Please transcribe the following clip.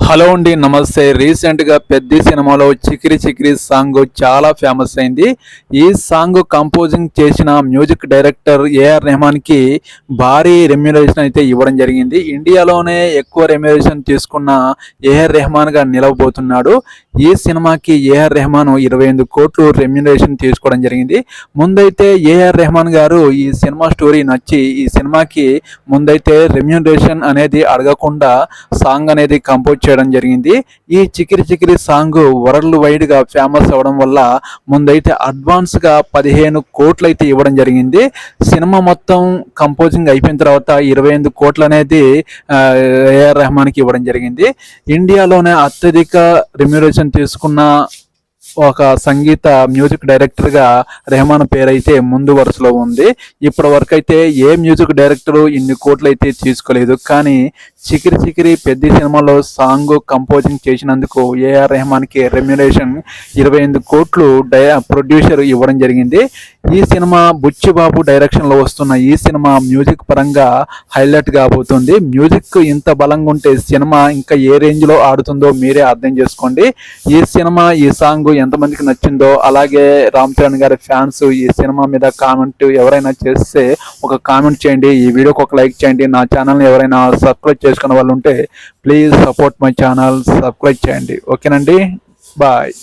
Hello అండి, నమస్తే. రీసెంట్గా పెద్ద సినిమాలో చికిరి చికిరి సాంగ్ చాలా ఫేమస్ అయింది. ఈ సాంగ్ కంపోజింగ్ చేసిన మ్యూజిక్ డైరెక్టర్ ఏఆర్ రెహమాన్కి భారీ రెమ్యునరేషన్ అయితే ఇవ్వడం జరిగింది. ఇండియాలోనే ఎక్కువ రెమ్యునరేషన్ తీసుకున్న ఏఆర్ రెహమాన్గా నిలవబోతున్నాడు. ఈ సినిమాకి ఏఆర్ రెహమాన్ 25 కోట్లు రెమ్యునరేషన్ తీసుకోవడం జరిగింది. ముందైతే ఏఆర్ రెహమాన్ గారు ఈ సినిమా స్టోరీ నచ్చి ఈ సినిమాకి ముందైతే రెమ్యునరేషన్ అనేది అడగకుండా సాంగ్ అనేది కంపోజ్ చేయడం జరిగింది. ఈ Chikiri Chikiri song world wide గా ఫేమస్ అవడం వల్ల ముందైతే అడ్వాన్స్ గా 15 కోట్లు అయితే ఇవ్వడం జరిగింది. సినిమా మొత్తం కంపోజింగ్ అయిపోయిన తర్వాత 25 కోట్లు అనేది ఏఆర్ రెహమాన్ కి ఇవ్వడం జరిగింది. ఇండియాలోనే అత్యధిక రెమ్యునరేషన్ తీసుకున్న ఒక సంగీత మ్యూజిక్ డైరెక్టర్ గా రెహమాన్ పేరు అయితే ముందు వరుసలో ఉంది. ఇప్పటి వరకు అయితే ఏ మ్యూజిక్ డైరెక్టర్ ఇన్ని కోట్లు అయితే తీసుకోలేదు. కానీ చికిరి చికిరి పెద్ద సినిమాలో సాంగ్ కంపోజింగ్ చేసినందుకు ఏఆర్ రెహమాన్ కి రెమ్యునరేషన్ 25 కోట్లు ప్రొడ్యూసర్ ఇవ్వడం జరిగింది. ఈ సినిమా బుచ్చిబాబు డైరెక్షన్ లో వస్తున్న ఈ సినిమా మ్యూజిక్ పరంగా హైలైట్ కాబోతుంది. మ్యూజిక్ ఇంత బలంగా ఉంటే సినిమా ఇంకా ఏ రేంజ్ లో ఆడుతుందో మీరే అర్థం చేసుకోండి. ఈ సినిమా ఈ సాంగ్ ఎంతమందికి నచ్చిందో, అలాగే రామ్ చరణ్ గారి ఫ్యాన్స్ ఈ సినిమా మీద కామెంట్ ఎవరైనా చేస్తే ఒక కామెంట్ చేయండి. ఈ వీడియోకి ఒక లైక్ చేయండి. నా ఛానల్ని ఎవరైనా సబ్స్క్రైబ్ చేసుకున్న వాళ్ళు ఉంటే please support my channel, subscribe చేయండి. ఓకేనండి, బాయ్.